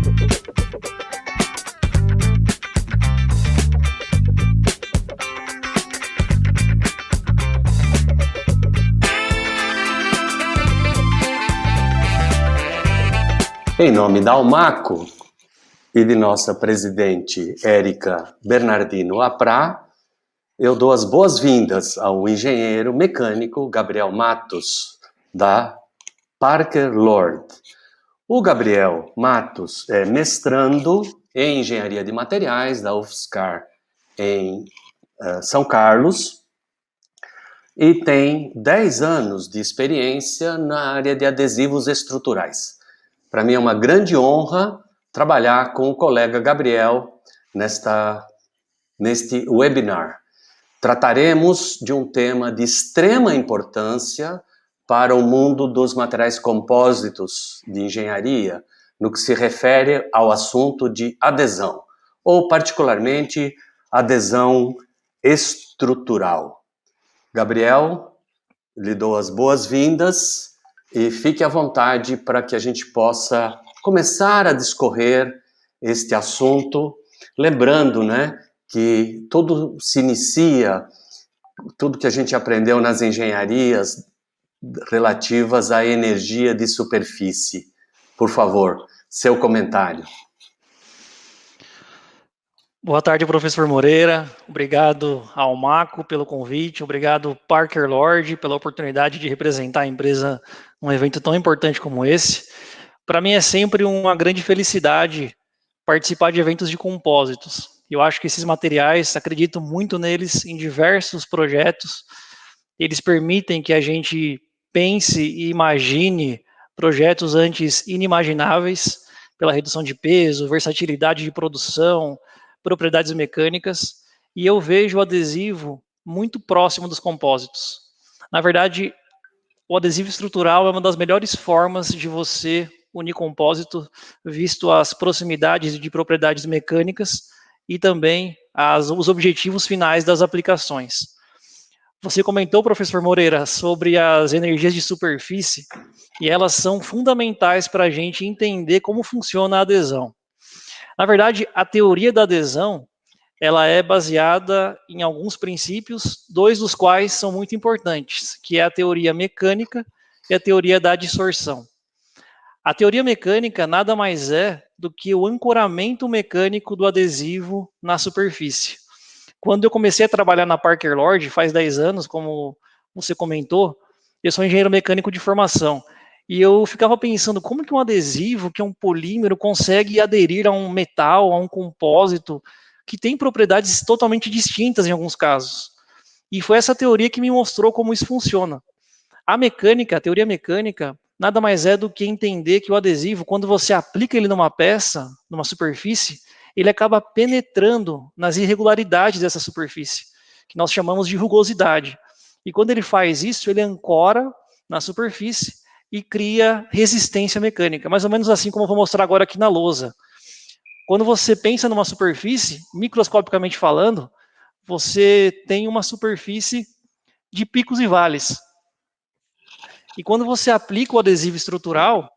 Em nome da Almaco e de nossa presidente Érica Bernardino Aprá, eu dou as boas-vindas ao engenheiro mecânico Gabriel Matos, da Parker Lord. O Gabriel Matos é mestrando em Engenharia de Materiais da UFSCar em São Carlos e tem 10 anos de experiência na área de adesivos estruturais. Para mim é uma grande honra trabalhar com o colega Gabriel neste webinar. Trataremos de um tema de extrema importância para o mundo dos materiais compósitos de engenharia, no que se refere ao assunto de adesão, ou particularmente adesão estrutural. Gabriel, lhe dou as boas-vindas e fique à vontade para que a gente possa começar a discorrer este assunto, lembrando, né, que tudo se inicia, tudo que a gente aprendeu nas engenharias relativas à energia de superfície. Por favor, seu comentário. Boa tarde, professor Moreira. Obrigado ao Maco pelo convite. Obrigado, Parker Lord, pela oportunidade de representar a empresa num evento tão importante como esse. Para mim é sempre uma grande felicidade participar de eventos de compósitos. Eu acho que esses materiais, acredito muito neles em diversos projetos. Eles permitem que a gente pense e imagine projetos antes inimagináveis pela redução de peso, versatilidade de produção, propriedades mecânicas, e eu vejo o adesivo muito próximo dos compósitos. Na verdade, o adesivo estrutural é uma das melhores formas de você unir compósito, visto as proximidades de propriedades mecânicas e também os objetivos finais das aplicações. Você comentou, professor Moreira, sobre as energias de superfície, e elas são fundamentais para a gente entender como funciona a adesão. Na verdade, a teoria da adesão, ela é baseada em alguns princípios, 2 dos quais são muito importantes, que é a teoria mecânica e a teoria da adsorção. A teoria mecânica nada mais é do que o ancoramento mecânico do adesivo na superfície. Quando eu comecei a trabalhar na Parker Lord, faz 10 anos, como você comentou, eu sou engenheiro mecânico de formação. E eu ficava pensando, como que um adesivo, que é um polímero, consegue aderir a um metal, a um compósito, que tem propriedades totalmente distintas em alguns casos. E foi essa teoria que me mostrou como isso funciona. A mecânica, a teoria mecânica, nada mais é do que entender que o adesivo, quando você aplica ele numa peça, numa superfície, ele acaba penetrando nas irregularidades dessa superfície, que nós chamamos de rugosidade. E quando ele faz isso, ele ancora na superfície e cria resistência mecânica, mais ou menos assim como eu vou mostrar agora aqui na lousa. Quando você pensa numa superfície, microscopicamente falando, você tem uma superfície de picos e vales. E quando você aplica o adesivo estrutural,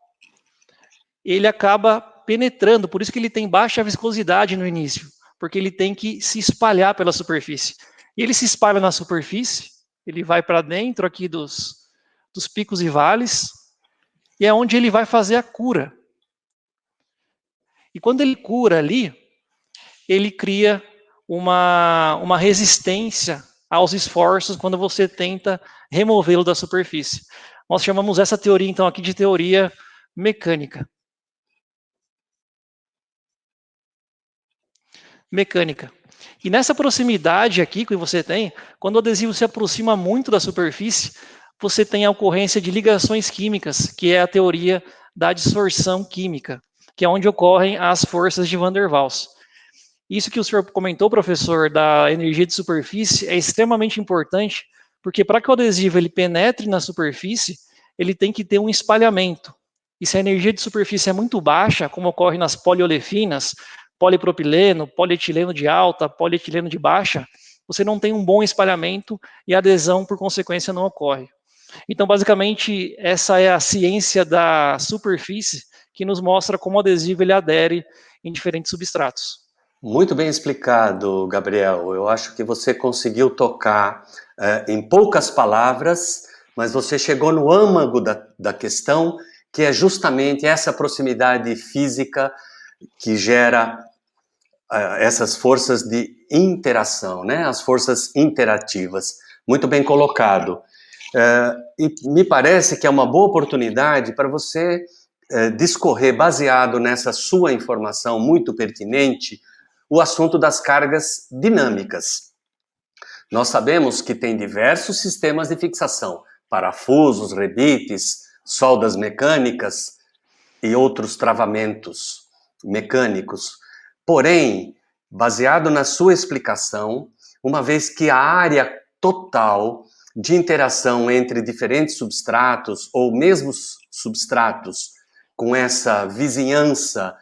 ele acaba penetrando, por isso que ele tem baixa viscosidade no início, porque ele tem que se espalhar pela superfície. E ele se espalha na superfície, ele vai para dentro aqui dos picos e vales, e é onde ele vai fazer a cura. E quando ele cura ali, ele cria uma resistência aos esforços quando você tenta removê-lo da superfície. Nós chamamos essa teoria, então, aqui de teoria mecânica. E nessa proximidade aqui que você tem, quando o adesivo se aproxima muito da superfície, você tem a ocorrência de ligações químicas, que é a teoria da adsorção química, que é onde ocorrem as forças de Van der Waals. Isso que o senhor comentou, professor, da energia de superfície, é extremamente importante, porque para que o adesivo ele penetre na superfície, ele tem que ter um espalhamento. E se a energia de superfície é muito baixa, como ocorre nas poliolefinas, polipropileno, polietileno de alta, polietileno de baixa, você não tem um bom espalhamento e a adesão, por consequência, não ocorre. Então, basicamente, essa é a ciência da superfície que nos mostra como o adesivo ele adere em diferentes substratos. Muito bem explicado, Gabriel. Eu acho que você conseguiu tocar em poucas palavras, mas você chegou no âmago da questão, que é justamente essa proximidade física que gera essas forças de interação, né? As forças interativas. Muito bem colocado. E me parece que é uma boa oportunidade para você discorrer, baseado nessa sua informação muito pertinente, o assunto das cargas dinâmicas. Nós sabemos que tem diversos sistemas de fixação, parafusos, rebites, soldas mecânicas e outros travamentos mecânicos. Porém, baseado na sua explicação, uma vez que a área total de interação entre diferentes substratos ou mesmo substratos com essa vizinhança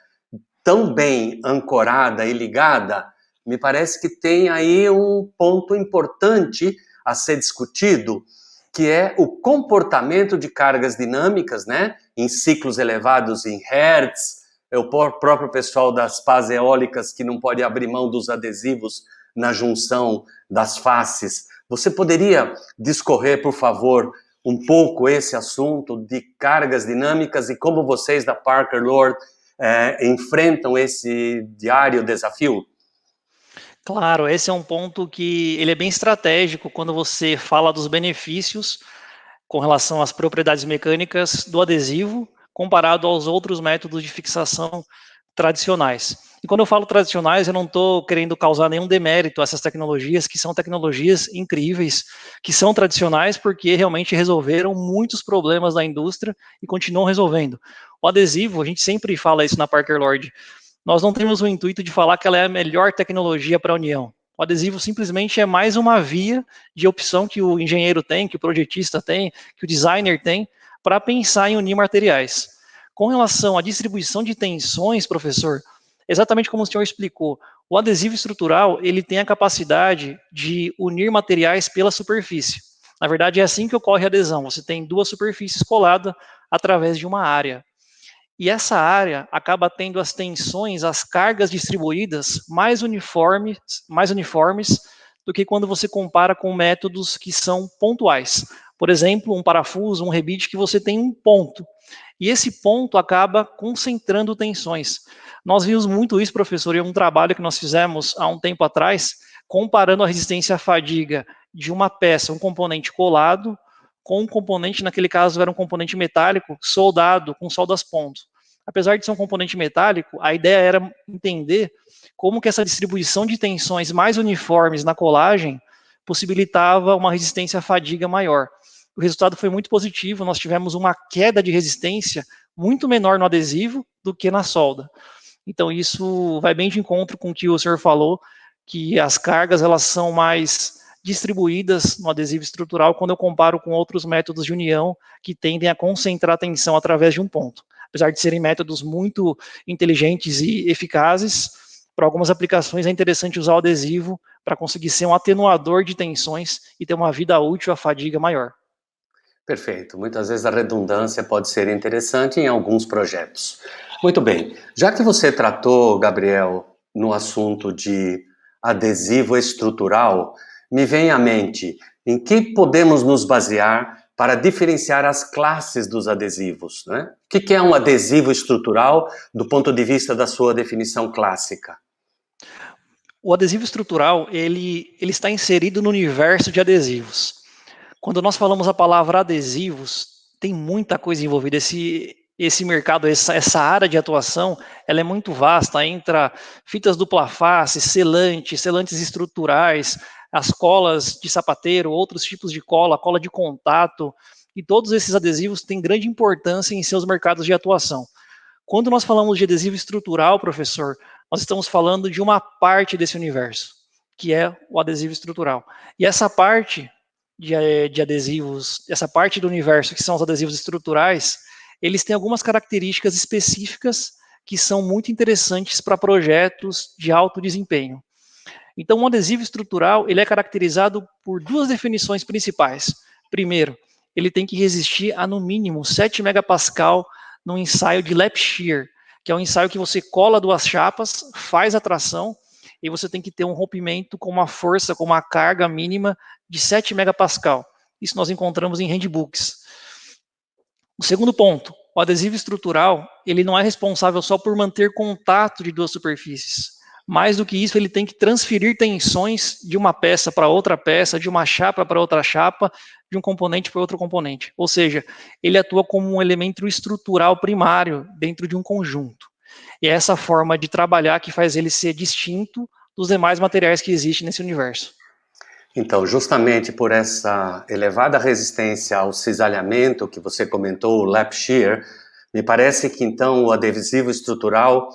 tão bem ancorada e ligada, me parece que tem aí um ponto importante a ser discutido, que é o comportamento de cargas dinâmicas, né, em ciclos elevados em Hertz. É o próprio pessoal das pás eólicas que não pode abrir mão dos adesivos na junção das faces. Você poderia discorrer, por favor, um pouco esse assunto de cargas dinâmicas e como vocês da Parker Lord enfrentam esse diário desafio? Claro, esse é um ponto que ele é bem estratégico quando você fala dos benefícios com relação às propriedades mecânicas do adesivo comparado aos outros métodos de fixação tradicionais. E quando eu falo tradicionais, eu não estou querendo causar nenhum demérito a essas tecnologias, que são tecnologias incríveis, que são tradicionais porque realmente resolveram muitos problemas da indústria e continuam resolvendo. O adesivo, a gente sempre fala isso na Parker Lord, nós não temos o intuito de falar que ela é a melhor tecnologia para a União. O adesivo simplesmente é mais uma via de opção que o engenheiro tem, que o projetista tem, que o designer tem, para pensar em unir materiais. Com relação à distribuição de tensões, professor, exatamente como o senhor explicou, o adesivo estrutural ele tem a capacidade de unir materiais pela superfície. Na verdade, é assim que ocorre a adesão. Você tem duas superfícies coladas através de uma área. E essa área acaba tendo as tensões, as cargas distribuídas mais uniformes do que quando você compara com métodos que são pontuais. Por exemplo, um parafuso, um rebite que você tem um ponto. E esse ponto acaba concentrando tensões. Nós vimos muito isso, professor, em um trabalho que nós fizemos há um tempo atrás, comparando a resistência à fadiga de uma peça, um componente colado, com um componente, naquele caso era um componente metálico, soldado, com soldas ponto. Apesar de ser um componente metálico, a ideia era entender como que essa distribuição de tensões mais uniformes na colagem possibilitava uma resistência à fadiga maior. O resultado foi muito positivo, nós tivemos uma queda de resistência muito menor no adesivo do que na solda. Então isso vai bem de encontro com o que o senhor falou, que as cargas elas são mais distribuídas no adesivo estrutural quando eu comparo com outros métodos de união que tendem a concentrar a tensão através de um ponto. Apesar de serem métodos muito inteligentes e eficazes, para algumas aplicações é interessante usar o adesivo para conseguir ser um atenuador de tensões e ter uma vida útil à fadiga maior. Perfeito. Muitas vezes a redundância pode ser interessante em alguns projetos. Muito bem. Já que você tratou, Gabriel, no assunto de adesivo estrutural, me vem à mente em que podemos nos basear para diferenciar as classes dos adesivos, né? O que é um adesivo estrutural do ponto de vista da sua definição clássica? O adesivo estrutural, ele está inserido no universo de adesivos. Quando nós falamos a palavra adesivos, tem muita coisa envolvida. Esse mercado, essa área de atuação, ela é muito vasta. Entra fitas dupla face, selantes estruturais, as colas de sapateiro, outros tipos de cola de contato, e todos esses adesivos têm grande importância em seus mercados de atuação. Quando nós falamos de adesivo estrutural, professor, nós estamos falando de uma parte desse universo, que é o adesivo estrutural. E essa parte de adesivos, essa parte do universo que são os adesivos estruturais, eles têm algumas características específicas que são muito interessantes para projetos de alto desempenho. Então, um adesivo estrutural ele é caracterizado por duas definições principais. Primeiro, ele tem que resistir a no mínimo 7 megapascal no ensaio de lap shear, que é um ensaio que você cola duas chapas, faz a tração, e você tem que ter um rompimento com uma força, com uma carga mínima de 7 megapascal. Isso nós encontramos em handbooks. O segundo ponto, o adesivo estrutural, ele não é responsável só por manter contato de duas superfícies. Mais do que isso, ele tem que transferir tensões de uma peça para outra peça, de uma chapa para outra chapa, de um componente para outro componente. Ou seja, ele atua como um elemento estrutural primário dentro de um conjunto. E é essa forma de trabalhar que faz ele ser distinto dos demais materiais que existem nesse universo. Então, justamente por essa elevada resistência ao cisalhamento que você comentou, o lap shear, me parece que então o adesivo estrutural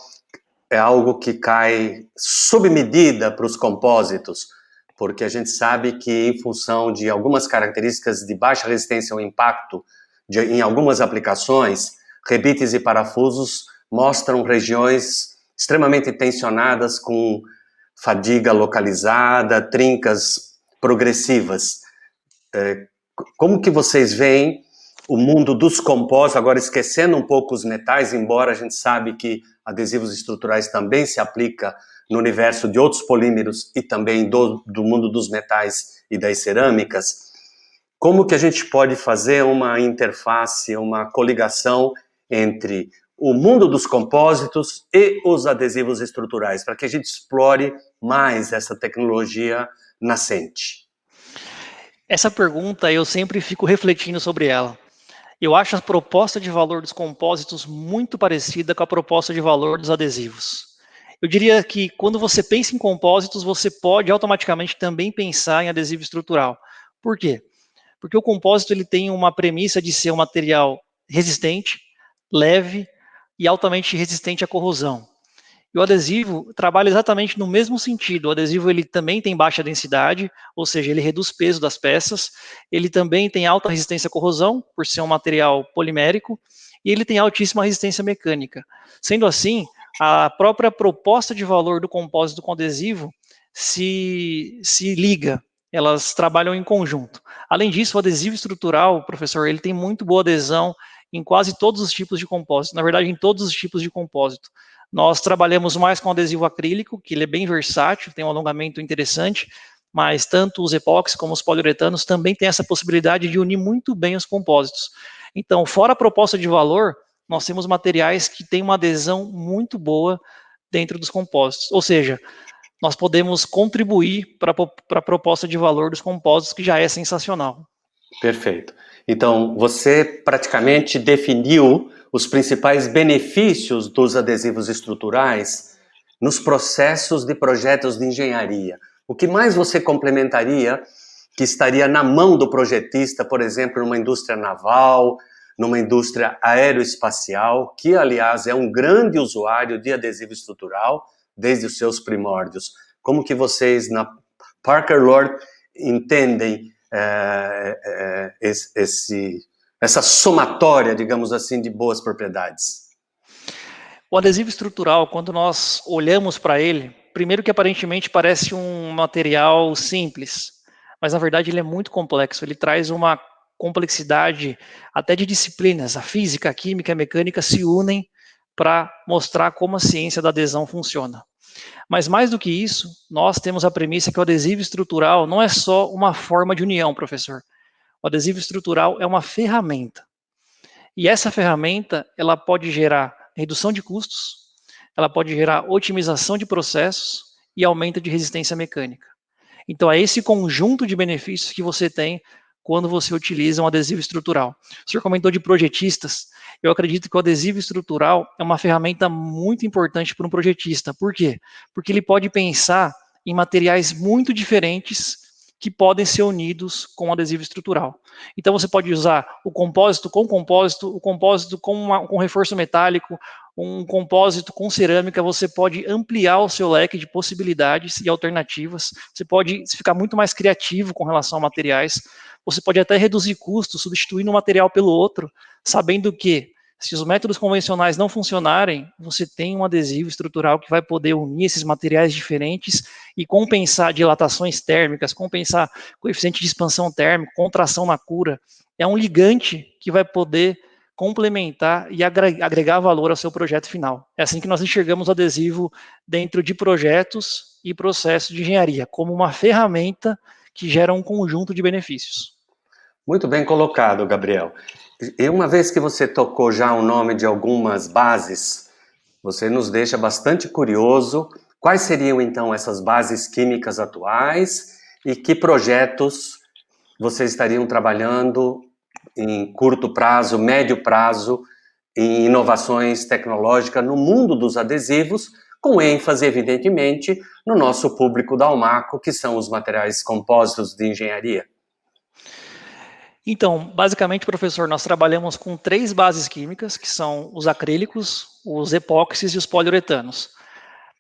é algo que cai sob medida para os compósitos, porque a gente sabe que em função de algumas características de baixa resistência ao impacto em algumas aplicações, rebites e parafusos mostram regiões extremamente tensionadas com fadiga localizada, trincas progressivas. Como que vocês veem o mundo dos compósitos, agora esquecendo um pouco os metais, embora a gente sabe que adesivos estruturais também se aplica no universo de outros polímeros e também do mundo dos metais e das cerâmicas, como que a gente pode fazer uma interface, uma coligação entre o mundo dos compósitos e os adesivos estruturais, para que a gente explore mais essa tecnologia nascente? Essa pergunta eu sempre fico refletindo sobre ela. Eu acho a proposta de valor dos compósitos muito parecida com a proposta de valor dos adesivos. Eu diria que quando você pensa em compósitos, você pode automaticamente também pensar em adesivo estrutural. Por quê? Porque o compósito ele tem uma premissa de ser um material resistente, leve e altamente resistente à corrosão. E o adesivo trabalha exatamente no mesmo sentido. O adesivo ele também tem baixa densidade, ou seja, ele reduz o peso das peças. Ele também tem alta resistência à corrosão, por ser um material polimérico, e ele tem altíssima resistência mecânica. Sendo assim, a própria proposta de valor do compósito com adesivo se liga, elas trabalham em conjunto. Além disso, o adesivo estrutural, professor, ele tem muito boa adesão em quase todos os tipos de compósito, na verdade, em todos os tipos de compósito. Nós trabalhamos mais com adesivo acrílico, que ele é bem versátil, tem um alongamento interessante, mas tanto os epóxis como os poliuretanos também têm essa possibilidade de unir muito bem os compósitos. Então, fora a proposta de valor, nós temos materiais que têm uma adesão muito boa dentro dos compósitos. Ou seja, nós podemos contribuir para a proposta de valor dos compósitos, que já é sensacional. Perfeito. Então, você praticamente definiu os principais benefícios dos adesivos estruturais nos processos de projetos de engenharia. O que mais você complementaria que estaria na mão do projetista, por exemplo, numa indústria naval, numa indústria aeroespacial, que, aliás, é um grande usuário de adesivo estrutural desde os seus primórdios? Como que vocês, na Parker Lord, entendem essa somatória, digamos assim, de boas propriedades? O adesivo estrutural, quando nós olhamos para ele, primeiro que aparentemente parece um material simples, mas na verdade ele é muito complexo, ele traz uma complexidade até de disciplinas, a física, a química, a mecânica se unem para mostrar como a ciência da adesão funciona. Mas mais do que isso, nós temos a premissa que o adesivo estrutural não é só uma forma de união, professor. O adesivo estrutural é uma ferramenta. E essa ferramenta, ela pode gerar redução de custos, ela pode gerar otimização de processos e aumento de resistência mecânica. Então, é esse conjunto de benefícios que você tem quando você utiliza um adesivo estrutural. O senhor comentou de projetistas. Eu acredito que o adesivo estrutural é uma ferramenta muito importante para um projetista. Por quê? Porque ele pode pensar em materiais muito diferentes que podem ser unidos com o adesivo estrutural. Então, você pode usar o compósito, o compósito com reforço metálico, um compósito com cerâmica. Você pode ampliar o seu leque de possibilidades e alternativas. Você pode ficar muito mais criativo com relação a materiais. Você pode até reduzir custos, substituindo um material pelo outro, sabendo que, se os métodos convencionais não funcionarem, você tem um adesivo estrutural que vai poder unir esses materiais diferentes e compensar dilatações térmicas, compensar coeficiente de expansão térmica, contração na cura. É um ligante que vai poder complementar e agregar valor ao seu projeto final. É assim que nós enxergamos o adesivo dentro de projetos e processos de engenharia, como uma ferramenta que gera um conjunto de benefícios. Muito bem colocado, Gabriel. E uma vez que você tocou já o nome de algumas bases, você nos deixa bastante curioso. Quais seriam então essas bases químicas atuais e que projetos vocês estariam trabalhando em curto prazo, médio prazo, em inovações tecnológicas no mundo dos adesivos, com ênfase, evidentemente, no nosso público da Almaco, que são os materiais compósitos de engenharia? Então, basicamente, professor, nós trabalhamos com 3 bases químicas, que são os acrílicos, os epóxis e os poliuretanos.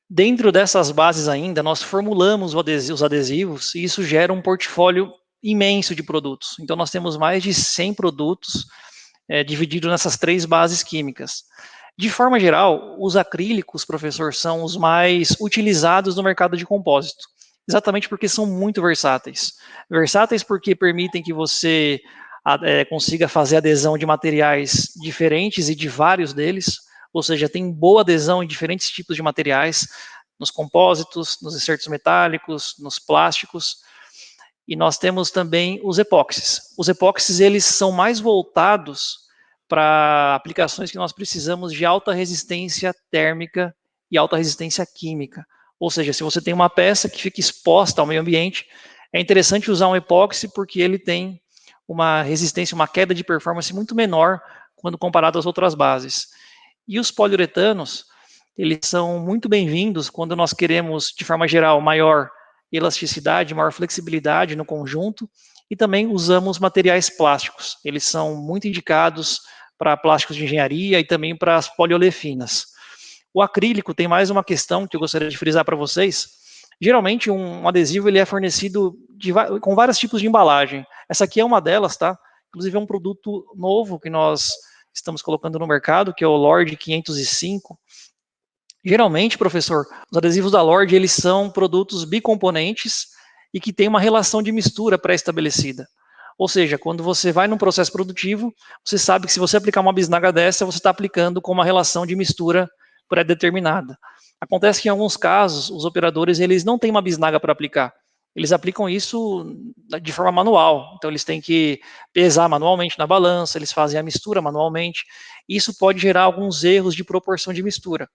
Dentro dessas bases ainda, nós formulamos os adesivos e isso gera um portfólio imenso de produtos. Então, nós temos mais de 100 produtos divididos nessas 3 bases químicas. De forma geral, os acrílicos, professor, são os mais utilizados no mercado de compósito, exatamente porque são muito versáteis. Versáteis porque permitem que você consiga fazer adesão de materiais diferentes e de vários deles, ou seja, tem boa adesão em diferentes tipos de materiais, nos compósitos, nos insertos metálicos, nos plásticos. E nós temos também os epóxis. Os epóxis, eles são mais voltados para aplicações que nós precisamos de alta resistência térmica e alta resistência química. Ou seja, se você tem uma peça que fica exposta ao meio ambiente, é interessante usar um epóxi porque ele tem uma resistência, uma queda de performance muito menor quando comparado às outras bases. E os poliuretanos, eles são muito bem-vindos quando nós queremos, de forma geral, maior elasticidade, maior flexibilidade no conjunto, e também usamos materiais plásticos. Eles são muito indicados para plásticos de engenharia e também para as poliolefinas. O acrílico tem mais uma questão que eu gostaria de frisar para vocês. Geralmente um adesivo ele é fornecido com vários tipos de embalagem. Essa aqui é uma delas, tá? Inclusive é um produto novo que nós estamos colocando no mercado, que é o Lord 505. Geralmente, professor, os adesivos da Lord, eles são produtos bicomponentes e que têm uma relação de mistura pré-estabelecida. Ou seja, quando você vai num processo produtivo, você sabe que se você aplicar uma bisnaga dessa, você está aplicando com uma relação de mistura pré-determinada. Acontece que em alguns casos, os operadores eles não têm uma bisnaga para aplicar. Eles aplicam isso de forma manual. Então, eles têm que pesar manualmente na balança, eles fazem a mistura manualmente. Isso pode gerar alguns erros de proporção de mistura.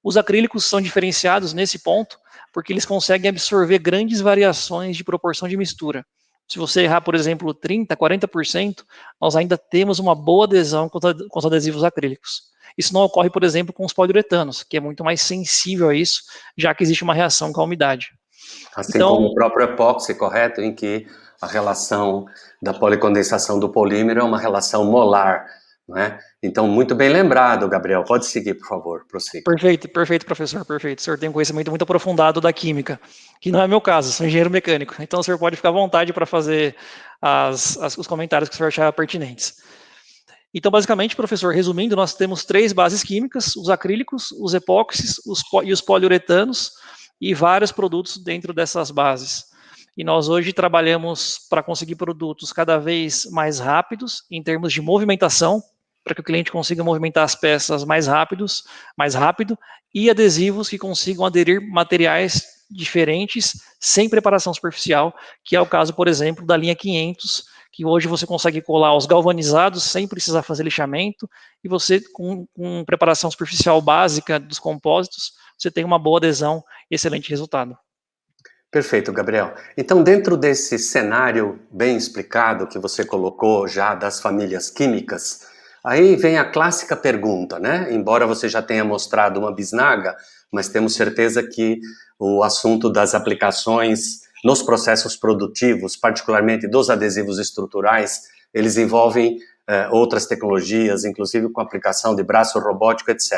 Os acrílicos são diferenciados nesse ponto, porque eles conseguem absorver grandes variações de proporção de mistura. Se você errar, por exemplo, 30%, 40%, nós ainda temos uma boa adesão com os adesivos acrílicos. Isso não ocorre, por exemplo, com os poliuretanos, que é muito mais sensível a isso, já que existe uma reação com a umidade. Assim como o próprio epóxi, correto? Em que a relação da policondensação do polímero é uma relação molar, não é? Então, muito bem lembrado, Gabriel. Pode seguir, por favor, prossiga. Perfeito, perfeito, professor, perfeito. O senhor tem um conhecimento muito aprofundado da química, que não é meu caso, sou engenheiro mecânico. Então, o senhor pode ficar à vontade para fazer os comentários que o senhor achar pertinentes. Então, basicamente, professor, resumindo, nós temos 3 bases químicas, os acrílicos, os epóxis e os poliuretanos, e vários produtos dentro dessas bases. E nós hoje trabalhamos para conseguir produtos cada vez mais rápidos, em termos de movimentação, para que o cliente consiga movimentar as peças mais rápido, e adesivos que consigam aderir materiais diferentes, sem preparação superficial, que é o caso, por exemplo, da linha 500, que hoje você consegue colar os galvanizados sem precisar fazer lixamento, e você, com preparação superficial básica dos compósitos, você tem uma boa adesão e excelente resultado. Perfeito, Gabriel. Então, dentro desse cenário bem explicado que você colocou já das famílias químicas, aí vem a clássica pergunta, né? Embora você já tenha mostrado uma bisnaga, mas temos certeza que o assunto das aplicações nos processos produtivos, particularmente dos adesivos estruturais, eles envolvem outras tecnologias, inclusive com aplicação de braço robótico, etc.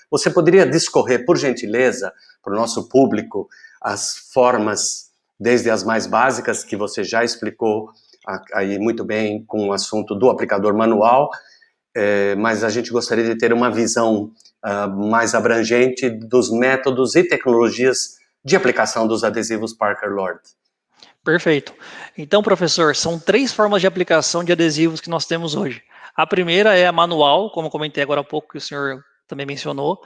Você poderia discorrer, por gentileza, para o nosso público, as formas, desde as mais básicas, que você já explicou aí muito bem com o assunto do aplicador manual, mas a gente gostaria de ter uma visão mais abrangente dos métodos e tecnologias de aplicação dos adesivos Parker Lord. Perfeito. Então, professor, são 3 formas de aplicação de adesivos que nós temos hoje. A primeira é a manual, como eu comentei agora há pouco, que o senhor também mencionou,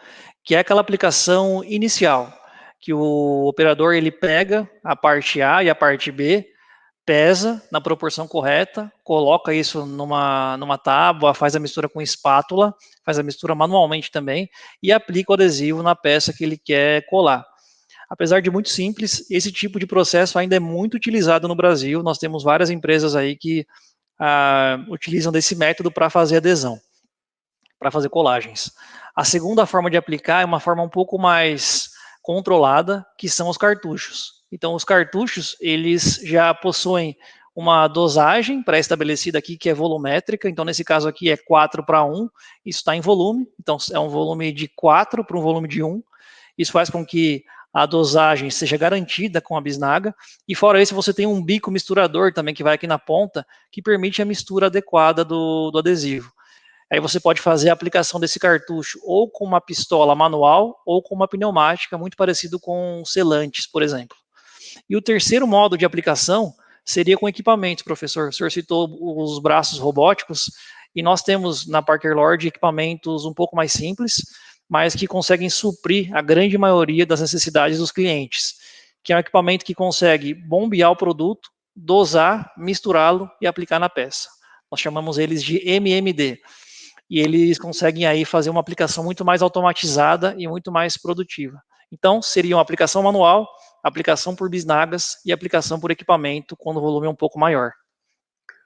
que é aquela aplicação inicial, que o operador ele pega a parte A e a parte B, pesa na proporção correta, coloca isso numa tábua, faz a mistura com espátula, faz a mistura manualmente também e aplica o adesivo na peça que ele quer colar. Apesar de muito simples, esse tipo de processo ainda é muito utilizado no Brasil. Nós temos várias empresas aí que utilizam desse método para fazer adesão, para fazer colagens. A segunda forma de aplicar é uma forma um pouco mais controlada, que são os cartuchos. Então, os cartuchos, eles já possuem uma dosagem pré-estabelecida aqui, que é volumétrica. Então, nesse caso aqui é 4:1, isso está em volume. Então, é um volume de 4 para um volume de 1. Isso faz com que a dosagem seja garantida com a bisnaga, e fora isso você tem um bico misturador também que vai aqui na ponta, que permite a mistura adequada do adesivo. Aí você pode fazer a aplicação desse cartucho ou com uma pistola manual ou com uma pneumática, muito parecido com selantes, por exemplo. E o terceiro modo de aplicação seria com equipamentos, professor. O senhor citou os braços robóticos, e nós temos na Parker Lord equipamentos um pouco mais simples, mas que conseguem suprir a grande maioria das necessidades dos clientes, que é um equipamento que consegue bombear o produto, dosar, misturá-lo e aplicar na peça. Nós chamamos eles de MMD. E eles conseguem aí fazer uma aplicação muito mais automatizada e muito mais produtiva. Então, seria uma aplicação manual, aplicação por bisnagas e aplicação por equipamento quando o volume é um pouco maior.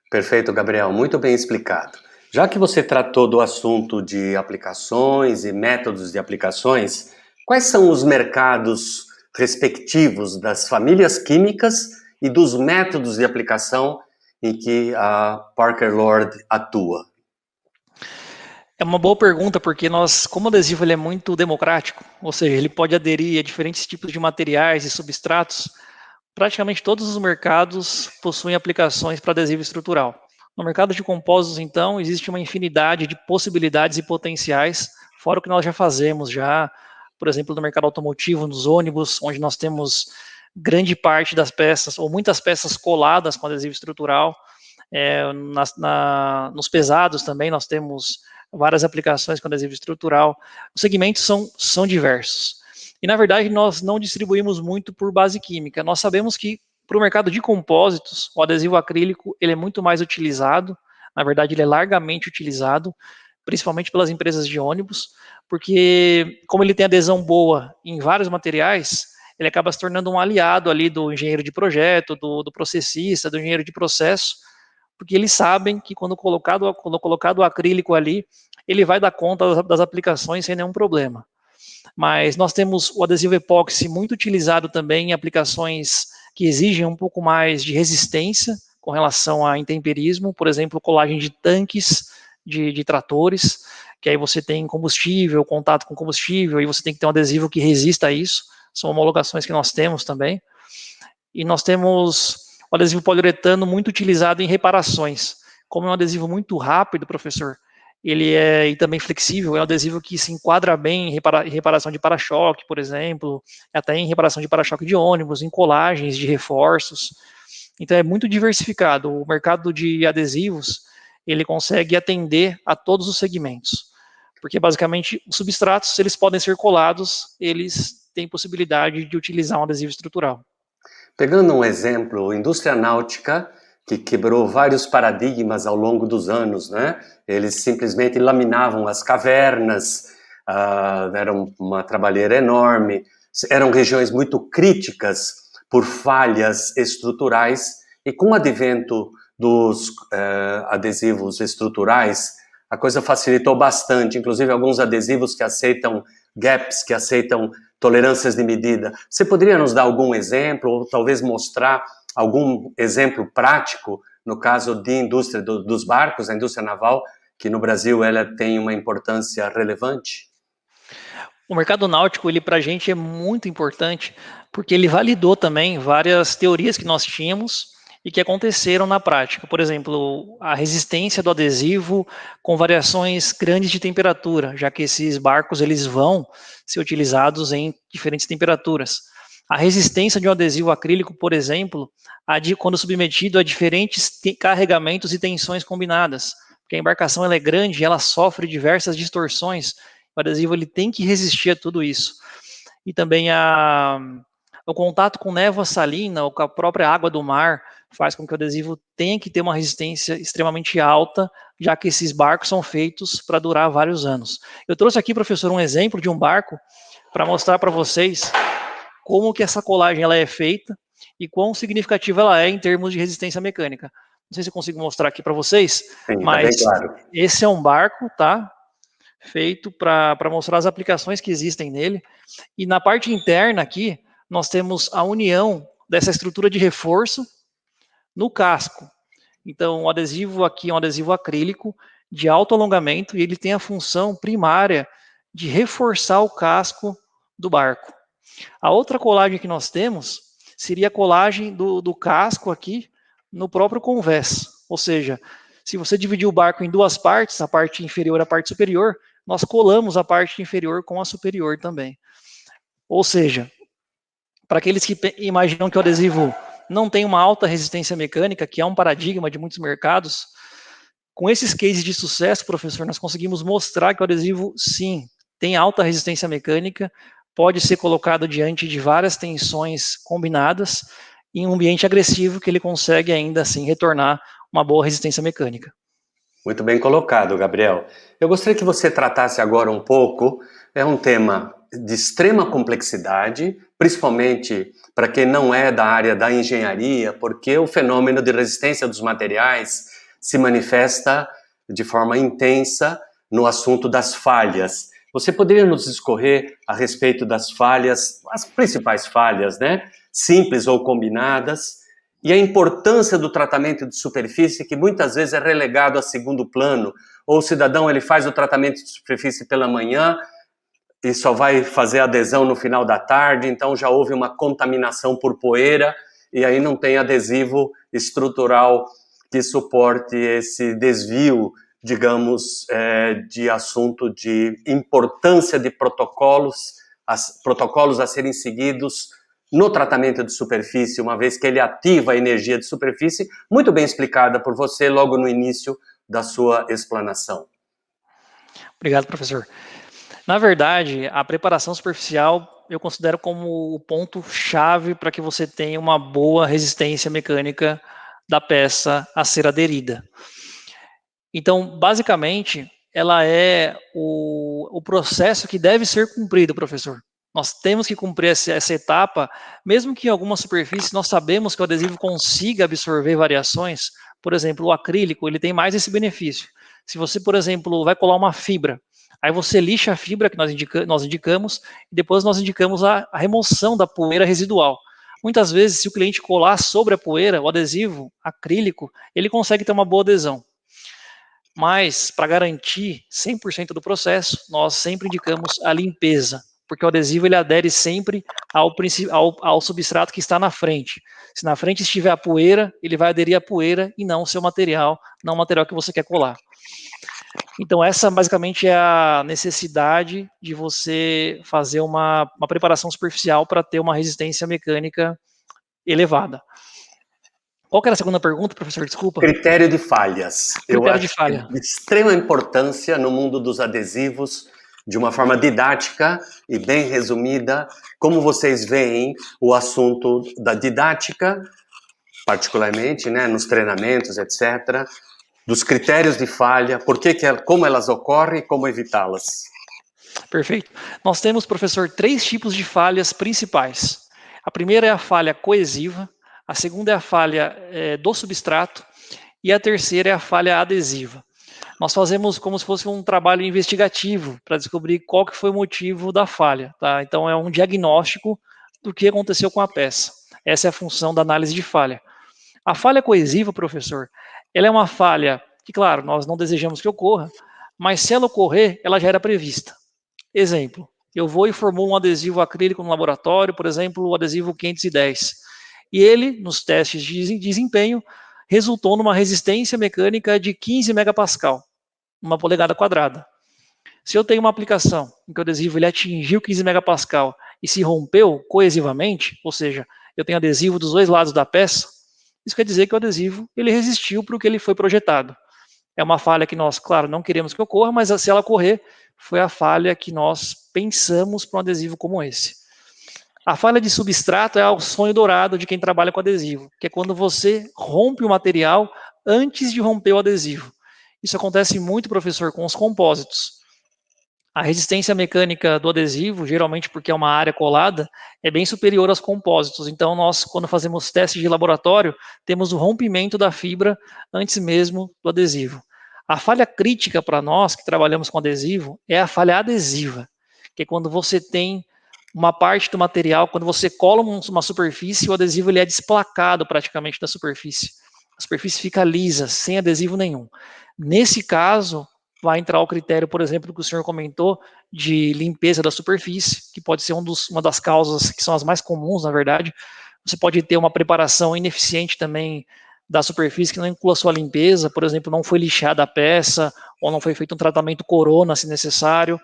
Perfeito, Gabriel, muito bem explicado. Já que você tratou do assunto de aplicações e métodos de aplicações, quais são os mercados respectivos das famílias químicas e dos métodos de aplicação em que a Parker Lord atua? É uma boa pergunta, porque como o adesivo ele é muito democrático, ou seja, ele pode aderir a diferentes tipos de materiais e substratos, praticamente todos os mercados possuem aplicações para adesivo estrutural. No mercado de compósitos, então, existe uma infinidade de possibilidades e potenciais, fora o que nós já fazemos por exemplo, no mercado automotivo, nos ônibus, onde nós temos grande parte das peças, ou muitas peças coladas com adesivo estrutural. Nos pesados também nós temos várias aplicações com adesivo estrutural. Os segmentos são diversos. E, na verdade, nós não distribuímos muito por base química. Nós sabemos que, para o mercado de compósitos, o adesivo acrílico ele é muito mais utilizado. Na verdade, ele é largamente utilizado, principalmente pelas empresas de ônibus, porque, como ele tem adesão boa em vários materiais, ele acaba se tornando um aliado ali do engenheiro de projeto, do processista, do engenheiro de processo, porque eles sabem que quando colocado o acrílico ali, ele vai dar conta das aplicações sem nenhum problema. Mas nós temos o adesivo epóxi muito utilizado também em aplicações que exigem um pouco mais de resistência com relação a intemperismo, por exemplo, colagem de tanques de tratores, que aí você tem combustível, contato com combustível, e você tem que ter um adesivo que resista a isso. São homologações que nós temos também. E nós temos o adesivo poliuretano muito utilizado em reparações. Como é um adesivo muito rápido, professor, ele é e também flexível, é um adesivo que se enquadra bem em reparação de para-choque, por exemplo, até em reparação de para-choque de ônibus, em colagens de reforços. Então é muito diversificado. O mercado de adesivos, ele consegue atender a todos os segmentos. Porque basicamente os substratos, eles podem ser colados, eles têm possibilidade de utilizar um adesivo estrutural. Pegando um exemplo, indústria náutica, que quebrou vários paradigmas ao longo dos anos, né? Eles simplesmente laminavam as cavernas, era uma trabalheira enorme, eram regiões muito críticas por falhas estruturais, e com o advento dos adesivos estruturais, a coisa facilitou bastante, inclusive alguns adesivos que aceitam gaps, que aceitam tolerâncias de medida. Você poderia nos dar algum exemplo, ou talvez mostrar algum exemplo prático, no caso de indústria dos barcos, a indústria naval, que no Brasil ela tem uma importância relevante? O mercado náutico, ele para a gente é muito importante, porque ele validou também várias teorias que nós tínhamos e que aconteceram na prática. Por exemplo, a resistência do adesivo com variações grandes de temperatura, já que esses barcos eles vão ser utilizados em diferentes temperaturas. A resistência de um adesivo acrílico, por exemplo, quando submetido a diferentes carregamentos e tensões combinadas, porque a embarcação ela é grande e ela sofre diversas distorções. O adesivo ele tem que resistir a tudo isso. E também o contato com névoa salina ou com a própria água do mar faz com que o adesivo tenha que ter uma resistência extremamente alta, já que esses barcos são feitos para durar vários anos. Eu trouxe aqui, professor, um exemplo de um barco para mostrar para vocês como que essa colagem ela é feita e quão significativa ela é em termos de resistência mecânica. Não sei se eu consigo mostrar aqui para vocês, Sim, tá bem mas claro. esse é um barco, tá? Feito para mostrar as aplicações que existem nele. E na parte interna aqui, nós temos a união dessa estrutura de reforço no casco. Então, o adesivo aqui é um adesivo acrílico de alto alongamento e ele tem a função primária de reforçar o casco do barco. A outra colagem que nós temos seria a colagem do casco aqui no próprio convés. Ou seja, se você dividir o barco em duas partes, a parte inferior e a parte superior, nós colamos a parte inferior com a superior também. Ou seja, para aqueles que imaginam que o adesivo não tem uma alta resistência mecânica, que é um paradigma de muitos mercados, com esses cases de sucesso, professor, nós conseguimos mostrar que o adesivo, sim, tem alta resistência mecânica, pode ser colocado diante de várias tensões combinadas em um ambiente agressivo que ele consegue ainda assim retornar uma boa resistência mecânica. Muito bem colocado, Gabriel. Eu gostaria que você tratasse agora um pouco, é um tema de extrema complexidade, principalmente para quem não é da área da engenharia, porque o fenômeno de resistência dos materiais se manifesta de forma intensa no assunto das falhas. Você poderia nos discorrer a respeito das falhas, as principais falhas, né? Simples ou combinadas, e a importância do tratamento de superfície, que muitas vezes é relegado a segundo plano, ou o cidadão ele faz o tratamento de superfície pela manhã e só vai fazer adesão no final da tarde, então já houve uma contaminação por poeira e aí não tem adesivo estrutural que suporte esse desvio, digamos, de assunto de importância de protocolos a serem seguidos no tratamento de superfície, uma vez que ele ativa a energia de superfície, muito bem explicada por você logo no início da sua explanação. Obrigado, professor. Na verdade, a preparação superficial eu considero como o ponto-chave para que você tenha uma boa resistência mecânica da peça a ser aderida. Então, basicamente, ela é o processo que deve ser cumprido, professor. Nós temos que cumprir essa etapa, mesmo que em algumas superfícies nós sabemos que o adesivo consiga absorver variações. Por exemplo, o acrílico, ele tem mais esse benefício. Se você, por exemplo, vai colar uma fibra, aí você lixa a fibra que nós indicamos, e depois nós indicamos a remoção da poeira residual. Muitas vezes, se o cliente colar sobre a poeira, o adesivo acrílico, ele consegue ter uma boa adesão. Mas, para garantir 100% do processo, nós sempre indicamos a limpeza, porque o adesivo ele adere sempre ao substrato que está na frente. Se na frente estiver a poeira, ele vai aderir à poeira e não o seu material, não o material que você quer colar. Então, essa basicamente é a necessidade de você fazer uma preparação superficial para ter uma resistência mecânica elevada. Qual que era a segunda pergunta, professor? Desculpa. Critério de falhas. Eu Critério acho de falha. que é de extrema importância no mundo dos adesivos, de uma forma didática e bem resumida, como vocês veem o assunto da didática, particularmente, né, nos treinamentos, etc., dos critérios de falha, como elas ocorrem e como evitá-las. Perfeito. Nós temos, professor, 3 tipos de falhas principais. A primeira é a falha coesiva, a segunda é a falha do substrato e a terceira é a falha adesiva. Nós fazemos como se fosse um trabalho investigativo para descobrir qual que foi o motivo da falha. Tá? Então, é um diagnóstico do que aconteceu com a peça. Essa é a função da análise de falha. A falha coesiva, professor, ela é uma falha que, claro, nós não desejamos que ocorra, mas se ela ocorrer, ela já era prevista. Exemplo, eu vou e formulo um adesivo acrílico no laboratório, por exemplo, o adesivo 510. E ele, nos testes de desempenho, resultou numa resistência mecânica de 15 megapascal, uma polegada quadrada. Se eu tenho uma aplicação em que o adesivo ele atingiu 15 megapascal e se rompeu coesivamente, ou seja, eu tenho adesivo dos dois lados da peça, isso quer dizer que o adesivo ele resistiu para o que ele foi projetado. É uma falha que nós, claro, não queremos que ocorra, mas se ela ocorrer, foi a falha que nós pensamos para um adesivo como esse. A falha de substrato é o sonho dourado de quem trabalha com adesivo, que é quando você rompe o material antes de romper o adesivo. Isso acontece muito, professor, com os compósitos. A resistência mecânica do adesivo, geralmente porque é uma área colada, é bem superior aos compósitos. Então, nós, quando fazemos testes de laboratório, temos o rompimento da fibra antes mesmo do adesivo. A falha crítica para nós que trabalhamos com adesivo é a falha adesiva, que é quando você tem uma parte do material, quando você cola uma superfície, o adesivo ele é desplacado praticamente da superfície. A superfície fica lisa, sem adesivo nenhum. Nesse caso, vai entrar o critério, por exemplo, que o senhor comentou, de limpeza da superfície, que pode ser uma das causas que são as mais comuns, na verdade. Você pode ter uma preparação ineficiente também da superfície que não inclua a sua limpeza, por exemplo, não foi lixada a peça, ou não foi feito um tratamento corona, se necessário.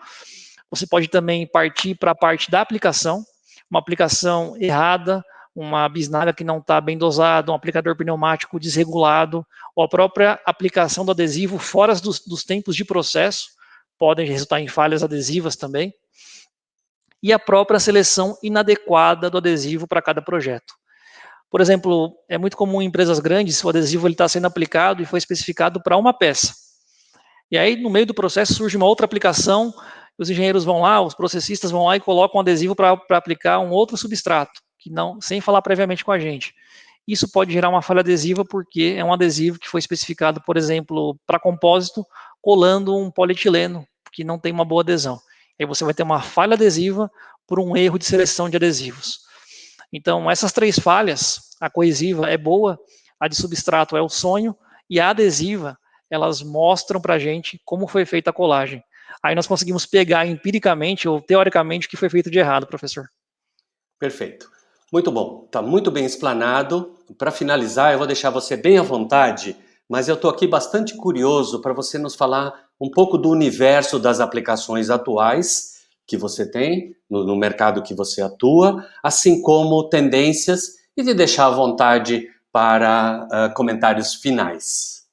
Você pode também partir para a parte da aplicação, uma aplicação errada, uma bisnaga que não está bem dosada, um aplicador pneumático desregulado, ou a própria aplicação do adesivo fora dos tempos de processo, podem resultar em falhas adesivas também, e a própria seleção inadequada do adesivo para cada projeto. Por exemplo, é muito comum em empresas grandes, o adesivo está sendo aplicado e foi especificado para uma peça. E aí, no meio do processo, surge uma outra aplicação, os engenheiros vão lá, os processistas vão lá e colocam um adesivo para aplicar um outro substrato, que não, sem falar previamente com a gente. Isso pode gerar uma falha adesiva porque é um adesivo que foi especificado, por exemplo, para compósito, colando um polietileno, que não tem uma boa adesão. Aí você vai ter uma falha adesiva por um erro de seleção de adesivos. Então, essas três falhas, a coesiva é boa, a de substrato é o sonho, e a adesiva, elas mostram para a gente como foi feita a colagem. Aí nós conseguimos pegar empiricamente ou teoricamente o que foi feito de errado, professor. Perfeito. Muito bom, está muito bem explanado. Para finalizar, eu vou deixar você bem à vontade, mas eu estou aqui bastante curioso para você nos falar um pouco do universo das aplicações atuais que você tem no mercado que você atua, assim como tendências, e de deixar à vontade para comentários finais.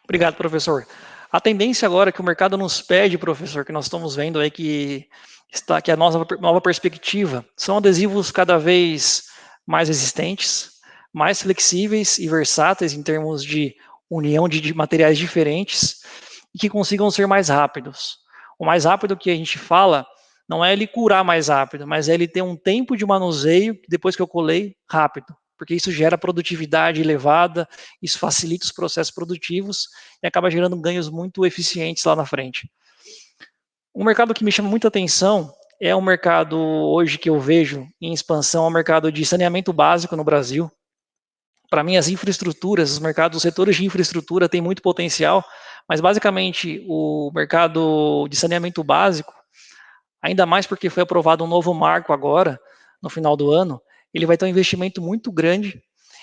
Obrigado, professor. A tendência agora que o mercado nos pede, professor, que nós estamos vendo aí que a nossa nova perspectiva, são adesivos cada vez mais resistentes, mais flexíveis e versáteis em termos de união de materiais diferentes e que consigam ser mais rápidos. O mais rápido que a gente fala não é ele curar mais rápido, mas é ele ter um tempo de manuseio, depois que eu colei, rápido, porque isso gera produtividade elevada, isso facilita os processos produtivos e acaba gerando ganhos muito eficientes lá na frente. Um mercado que me chama muita atenção é um mercado hoje que eu vejo em expansão, é o mercado de saneamento básico no Brasil. Para mim, as infraestruturas, os setores de infraestrutura têm muito potencial, mas basicamente o mercado de saneamento básico, ainda mais porque foi aprovado um novo marco agora, no final do ano, ele vai ter um investimento muito grande.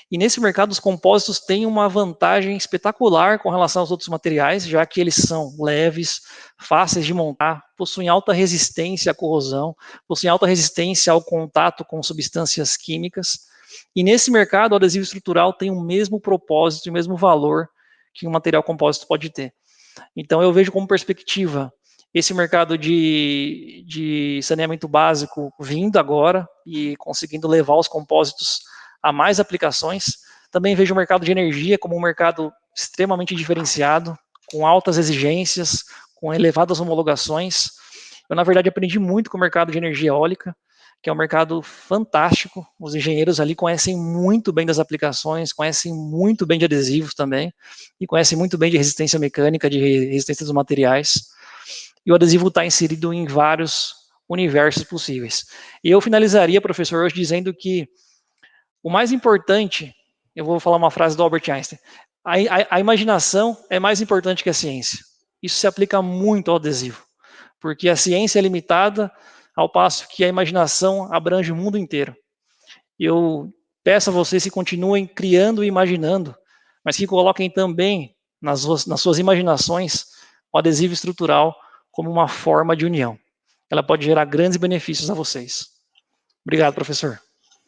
E nesse mercado, os compósitos têm uma vantagem espetacular com relação aos outros materiais, já que eles são leves, fáceis de montar, possuem alta resistência à corrosão, possuem alta resistência ao contato com substâncias químicas. E nesse mercado, o adesivo estrutural tem o mesmo propósito e o mesmo valor que um material compósito pode ter. Então, eu vejo como perspectiva esse mercado de saneamento básico vindo agora e conseguindo levar os compósitos a mais aplicações. Também vejo o mercado de energia como um mercado extremamente diferenciado, com altas exigências, com elevadas homologações. Eu, na verdade, aprendi muito com o mercado de energia eólica, que é um mercado fantástico. Os engenheiros ali conhecem muito bem das aplicações, conhecem muito bem de adesivos também, e conhecem muito bem de resistência mecânica, de resistência dos materiais. E o adesivo está inserido em vários universos possíveis. E eu finalizaria, professor, hoje dizendo que o mais importante, eu vou falar uma frase do Albert Einstein, a imaginação é mais importante que a ciência. Isso se aplica muito ao adesivo, porque a ciência é limitada, ao passo que a imaginação abrange o mundo inteiro. Eu peço a vocês que continuem criando e imaginando, mas que coloquem também nas suas imaginações o adesivo estrutural como uma forma de união. Ela pode gerar grandes benefícios a vocês. Obrigado, professor.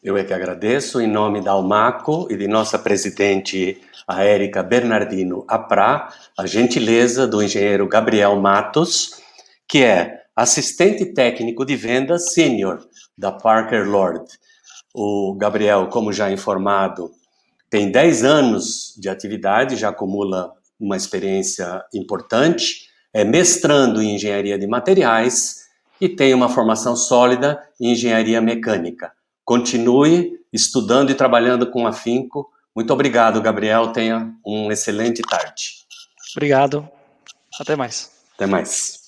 Eu é que agradeço, em nome da Almaco e de nossa presidente, a Érica Bernardino Aprá, a gentileza do engenheiro Gabriel Matos, que é assistente técnico de vendas sênior da Parker Lord. O Gabriel, como já informado, tem 10 anos de atividade, já acumula uma experiência importante, é mestrando em engenharia de materiais e tem uma formação sólida em engenharia mecânica. Continue estudando e trabalhando com afinco. Muito obrigado, Gabriel. Tenha uma excelente tarde. Obrigado. Até mais. Até mais.